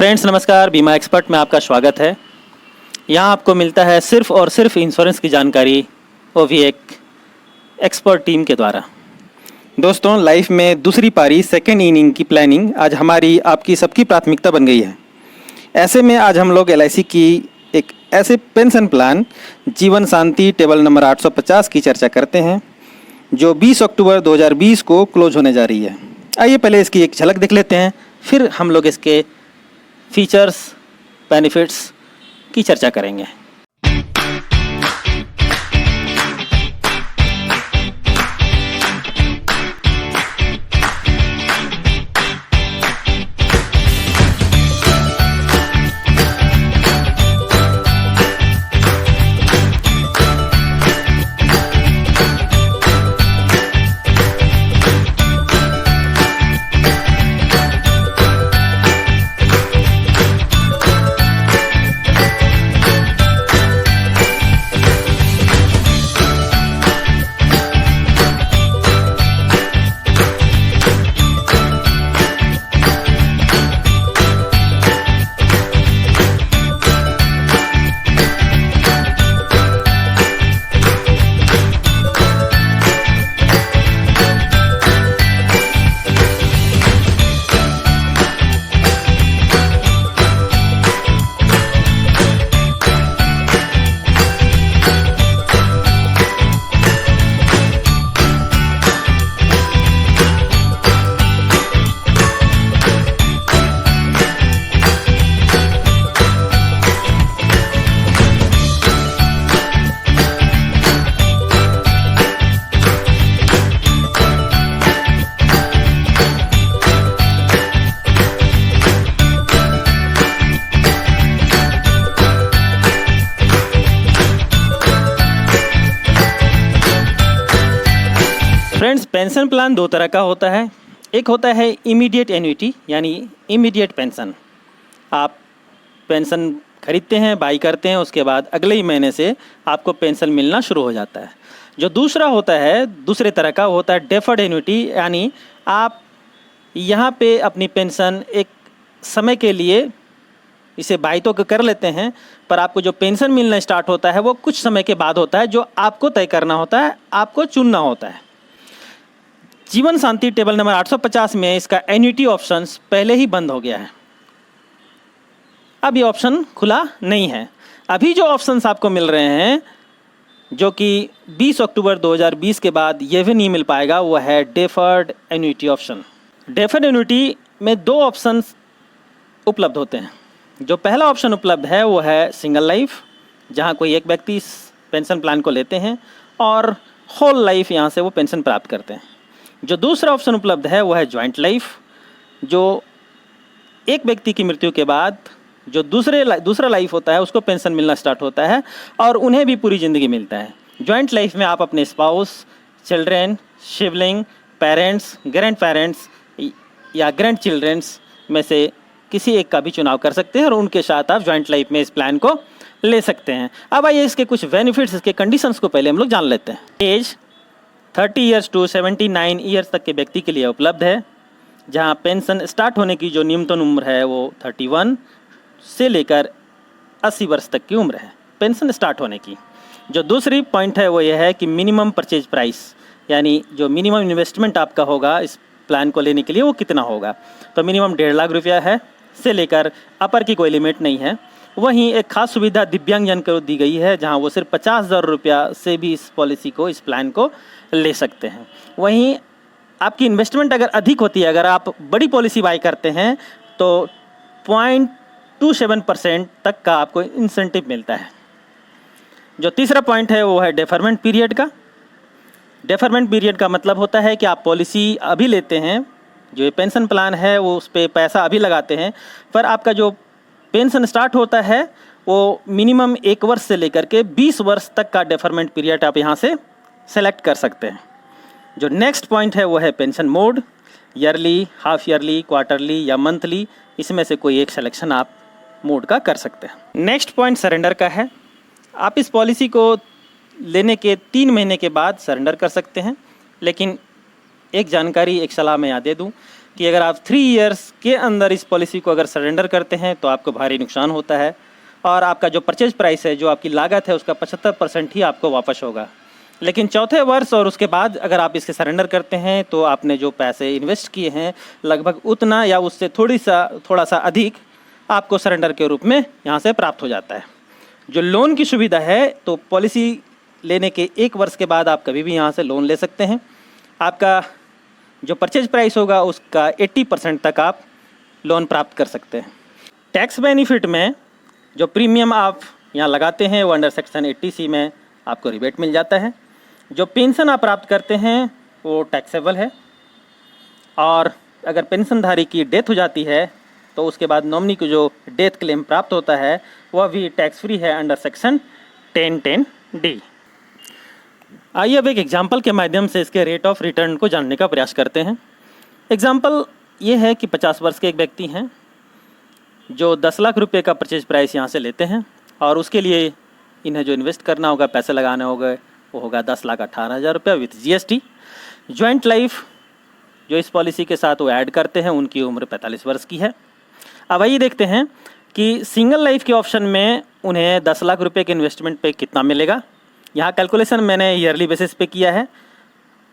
Friends नमस्कार, बीमा expert में आपका स्वागत है। यहाँ आपको मिलता है सिर्फ और सिर्फ इंश्योरेंस की जानकारी, वो भी एक एक्सपर्ट टीम के द्वारा। दोस्तों, लाइफ में दूसरी पारी सेकेंड इनिंग की प्लानिंग आज हमारी आपकी सबकी प्राथमिकता बन गई है। ऐसे में आज हम लोग LIC की एक ऐसे पेंशन प्लान जीवन शांति टेबल नंबर 850 की चर्चा करते हैं, जो 20 अक्टूबर 2020 को क्लोज होने जा रही है। आइए पहले इसकी एक झलक देख लेते हैं, फिर हम लोग इसके फीचर्स, बेनिफिट्स की चर्चा करेंगे। फ्रेंड्स, पेंशन प्लान दो तरह का होता है। एक होता है इमीडिएट एन्युटी, यानी इमीडिएट पेंशन। आप पेंशन खरीदते हैं, बाई करते हैं, उसके बाद अगले ही महीने से आपको पेंशन मिलना शुरू हो जाता है। जो दूसरा होता है, दूसरे तरह का होता है डेफर्ड एन्युटी, यानी आप यहाँ पे अपनी पेंशन एक समय के लिए इसे बाई तो कर लेते हैं, पर आपको जो पेंशन मिलना स्टार्ट होता है वो कुछ समय के बाद होता है, जो आपको तय करना होता है, आपको चुनना होता है। जीवन शांति टेबल नंबर 850 में इसका एन्युटी ऑप्शंस पहले ही बंद हो गया है। अब ये ऑप्शन खुला नहीं है। अभी जो ऑप्शंस आपको मिल रहे हैं, जो कि 20 अक्टूबर 2020 के बाद ये भी नहीं मिल पाएगा, वो है deferred annuity option. Deferred annuity में दो ऑप्शंस उपलब्ध होते हैं। जो पहला ऑप्शन उपलब्ध है वो है सिंगल लाइफ, जहाँ कोई एक व्यक्ति इस पेंशन प्लान को लेते हैं और होल लाइफ यहाँ से वो पेंशन प्राप्त करते हैं। जो दूसरा ऑप्शन उपलब्ध है वो है जॉइंट लाइफ, जो एक व्यक्ति की मृत्यु के बाद जो दूसरा लाइफ होता है उसको पेंशन मिलना स्टार्ट होता है और उन्हें भी पूरी ज़िंदगी मिलता है। जॉइंट लाइफ में आप अपने spouse, children, sibling, parents, grand parents या ग्रैंड चिल्ड्रेंस में से किसी एक का भी चुनाव कर सकते हैं और उनके साथ आप जॉइंट लाइफ में इस प्लान को ले सकते हैं। अब आइए इसके कुछ बेनिफिट्स, इसके कंडीशंस को पहले हम लोग जान लेते हैं। एज 30 ईयर्स टू 79 ईयर्स तक के व्यक्ति के लिए उपलब्ध है, जहां पेंशन स्टार्ट होने की जो न्यूनतम उम्र है वो 31 से लेकर 80 वर्ष तक की उम्र है पेंशन स्टार्ट होने की। जो दूसरी पॉइंट है वो यह है कि मिनिमम परचेज प्राइस, यानी जो मिनिमम इन्वेस्टमेंट आपका होगा इस प्लान को लेने के लिए वो कितना होगा। तो मिनिमम 1.5 लाख रुपया है, से लेकर अपर की कोई लिमिट नहीं है। वहीं एक खास सुविधा दिव्यांगजन को दी गई है, जहां वो सिर्फ 50,000 रुपया से भी इस पॉलिसी को, इस प्लान को ले सकते हैं। वहीं आपकी इन्वेस्टमेंट अगर अधिक होती है, अगर आप बड़ी पॉलिसी बाई करते हैं तो 0.27% तक का आपको इंसेंटिव मिलता है। जो तीसरा पॉइंट है वो है डेफरमेंट पीरियड का। डेफरमेंट पीरियड का मतलब होता है कि आप पॉलिसी अभी लेते हैं, जो ये पेंशन प्लान है वो उस पर पैसा अभी लगाते हैं, पर आपका जो पेंशन स्टार्ट होता है वो मिनिमम 1 वर्ष से लेकर के 20 वर्ष तक का डेफरमेंट पीरियड आप यहाँ से सेलेक्ट कर सकते हैं। जो नेक्स्ट पॉइंट है वो है pension mode, yearly, half yearly, quarterly या मंथली, इसमें से कोई एक सिलेक्शन आप मोड का कर सकते हैं। नेक्स्ट पॉइंट सरेंडर का है। आप इस पॉलिसी को लेने के 3 महीने के बाद सरेंडर कर सकते हैं, लेकिन एक जानकारी, एक सलाह मैं यहाँ दे दूँ कि अगर आप 3 इयर्स के अंदर इस पॉलिसी को अगर सरेंडर करते हैं तो आपको भारी नुकसान होता है और आपका जो परचेज प्राइस है, जो आपकी लागत है, उसका 75% ही आपको वापस होगा। लेकिन चौथे वर्ष और उसके बाद अगर आप इसके सरेंडर करते हैं तो आपने जो पैसे इन्वेस्ट किए हैं लगभग उतना या उससे थोड़ा सा अधिक आपको सरेंडर के रूप में यहाँ से प्राप्त हो जाता है। जो लोन की सुविधा है, तो पॉलिसी लेने के 1 वर्ष के बाद आप कभी भी यहाँ से लोन ले सकते हैं। आपका जो परचेज प्राइस होगा उसका 80% तक आप लोन प्राप्त कर सकते हैं। टैक्स बेनिफिट में जो प्रीमियम आप यहाँ लगाते हैं वो अंडर सेक्शन 80C में आपको रिबेट मिल जाता है। जो पेंशन आप प्राप्त करते हैं वो टैक्सेबल है और अगर पेंशनधारी की डेथ हो जाती है तो उसके बाद नॉमिनी को जो डेथ क्लेम प्राप्त होता है वह भी टैक्स फ्री है अंडर सेक्शन 1010D। आइए अब एक एग्जांपल के माध्यम से इसके रेट ऑफ रिटर्न को जानने का प्रयास करते हैं। एग्जांपल ये है कि 50 वर्ष के एक व्यक्ति हैं जो 10 लाख रुपए का परचेज प्राइस यहाँ से लेते हैं और उसके लिए इन्हें जो इन्वेस्ट करना होगा, पैसे लगाने होंगे, वो होगा 10,18,000 रुपये विथ GST। जॉइंट लाइफ जो इस पॉलिसी के साथ वो ऐड करते हैं उनकी उम्र 45 वर्ष की है। अब आइए देखते हैं कि सिंगल लाइफ के ऑप्शन में उन्हें 10 लाख रुपए के इन्वेस्टमेंट पे कितना मिलेगा। यहाँ कैलकुलेशन मैंने ईयरली बेसिस पे किया है।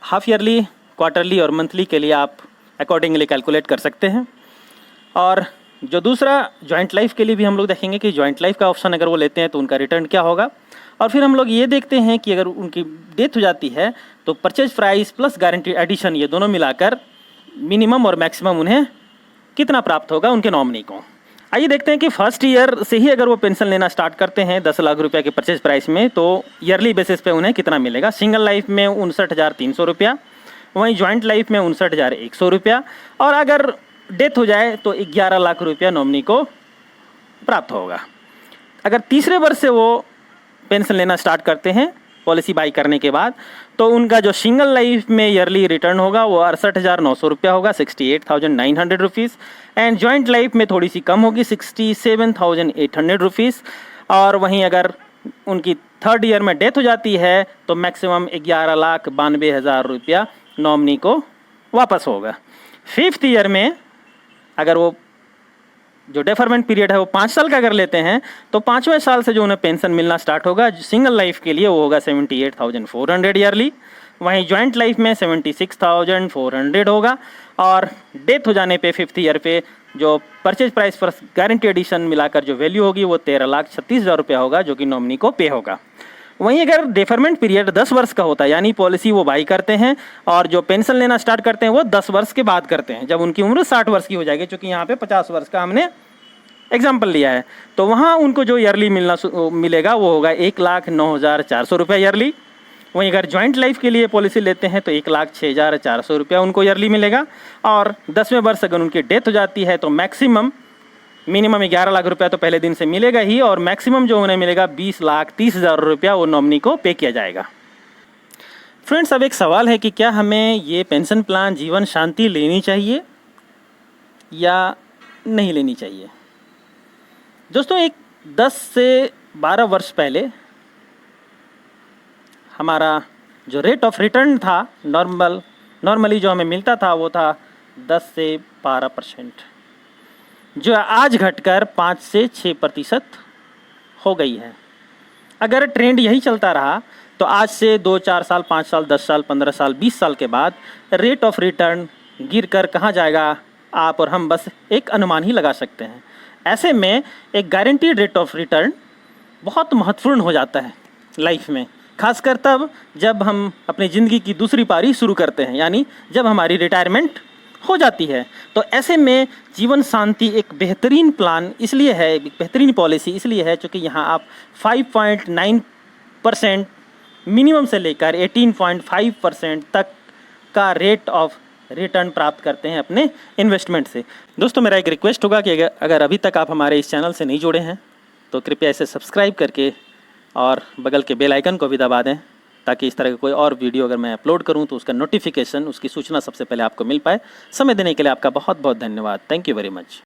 हाफ ईयरली, क्वार्टरली और मंथली के लिए आप अकॉर्डिंगली कैलकुलेट कर सकते हैं। और जो दूसरा जॉइंट लाइफ के लिए भी हम लोग देखेंगे कि जॉइंट लाइफ का ऑप्शन अगर वो लेते हैं तो उनका रिटर्न क्या होगा। और फिर हम लोग ये देखते हैं कि अगर उनकी डेथ हो जाती है तो purchase price plus guarantee addition ये दोनों मिलाकर मिनिमम और मैक्सिमम उन्हें कितना प्राप्त होगा उनके नॉमिनी को। आइए देखते हैं कि फर्स्ट ईयर से ही अगर वो पेंशन लेना स्टार्ट करते हैं 10 लाख रुपये के परचेज प्राइस में तो ईयरली बेसिस पे उन्हें कितना मिलेगा। सिंगल लाइफ में 59,300 रुपया, वहीं जॉइंट लाइफ में 59,100 रुपया और अगर डेथ हो जाए तो 11 लाख रुपया नॉमिनी को प्राप्त होगा। अगर तीसरे वर्ष से वो पेंशन लेना स्टार्ट करते हैं पॉलिसी बाई करने के बाद तो उनका जो सिंगल लाइफ में ईयरली रिटर्न होगा वो 68,900 रुपया होगा, 68,900 रुपीज़। एंड जॉइंट लाइफ में थोड़ी सी कम होगी, 67,800 रुपीज़। और वहीं अगर उनकी थर्ड ईयर में डेथ हो जाती है तो मैक्सिमम 11,92,000 रुपया नॉमिनी को वापस होगा। फिफ्थ ईयर में अगर वो जो डेफरमेंट पीरियड है वो 5 साल का अगर लेते हैं तो 5वें साल से जो उन्हें पेंशन मिलना स्टार्ट होगा सिंगल लाइफ के लिए वो होगा 78,400 ईयरली, वहीं जॉइंट लाइफ में 76,400 होगा और डेथ हो जाने पे 5th ईयर पे जो परचेज प्राइस पर गारंटी एडिशन मिलाकर जो वैल्यू होगी वो 13,36,000 रुपया होगा जो कि नॉमिनी को पे होगा। वहीं अगर डेफरमेंट पीरियड 10 वर्ष का होता है यानी पॉलिसी वो बाई करते हैं और जो पेंशन लेना स्टार्ट करते हैं वो 10 वर्ष के बाद करते हैं जब उनकी उम्र 60 वर्ष की हो जाएगी, क्योंकि यहाँ पे 50 वर्ष का हमने एग्जाम्पल लिया है। तो वहाँ उनको जो ईयरली मिलेगा वो होगा 1,09,400 रुपया ईयरली। वहीं अगर जॉइंट लाइफ के लिए पॉलिसी लेते हैं तो 1,06,400 रुपया उनको ईयरली मिलेगा और 10वें वर्ष अगर उनकी डेथ हो जाती है तो मिनिमम 11 लाख रुपया तो पहले दिन से मिलेगा ही और मैक्सिमम जो उन्हें मिलेगा 20,30,000 रुपया वो नॉमिनी को पे किया जाएगा। फ्रेंड्स, अब एक सवाल है कि क्या हमें ये पेंशन प्लान जीवन शांति लेनी चाहिए या नहीं लेनी चाहिए। दोस्तों, एक 10 से 12 वर्ष पहले हमारा जो रेट ऑफ रिटर्न था नॉर्मली जो हमें मिलता था वो था 10 से 12%, जो आज घटकर 5 से 6% हो गई है। अगर ट्रेंड यही चलता रहा तो आज से 2, 4 साल, 5 साल, 10 साल, 15 साल, 20 साल के बाद रेट ऑफ रिटर्न गिरकर कहाँ जाएगा आप और हम बस एक अनुमान ही लगा सकते हैं। ऐसे में एक गारंटीड रेट ऑफ रिटर्न बहुत महत्वपूर्ण हो जाता है लाइफ में, खासकर तब जब हम अपनी ज़िंदगी की दूसरी पारी शुरू करते हैं, यानी जब हमारी रिटायरमेंट हो जाती है। तो ऐसे में जीवन शांति एक बेहतरीन प्लान इसलिए है, एक बेहतरीन पॉलिसी इसलिए है क्योंकि यहाँ आप 5.9% मिनिमम से लेकर 18.5% तक का रेट ऑफ रिटर्न प्राप्त करते हैं अपने इन्वेस्टमेंट से। दोस्तों, मेरा एक रिक्वेस्ट होगा कि अगर अभी तक आप हमारे इस चैनल से नहीं जुड़े हैं तो कृपया इसे सब्सक्राइब करके और बगल के बेल आइकन को भी दबा दें ताकि इस तरह का कोई और वीडियो अगर मैं अपलोड करूं तो उसका नोटिफिकेशन, उसकी सूचना सबसे पहले आपको मिल पाए। समय देने के लिए आपका बहुत बहुत धन्यवाद। Thank you very much.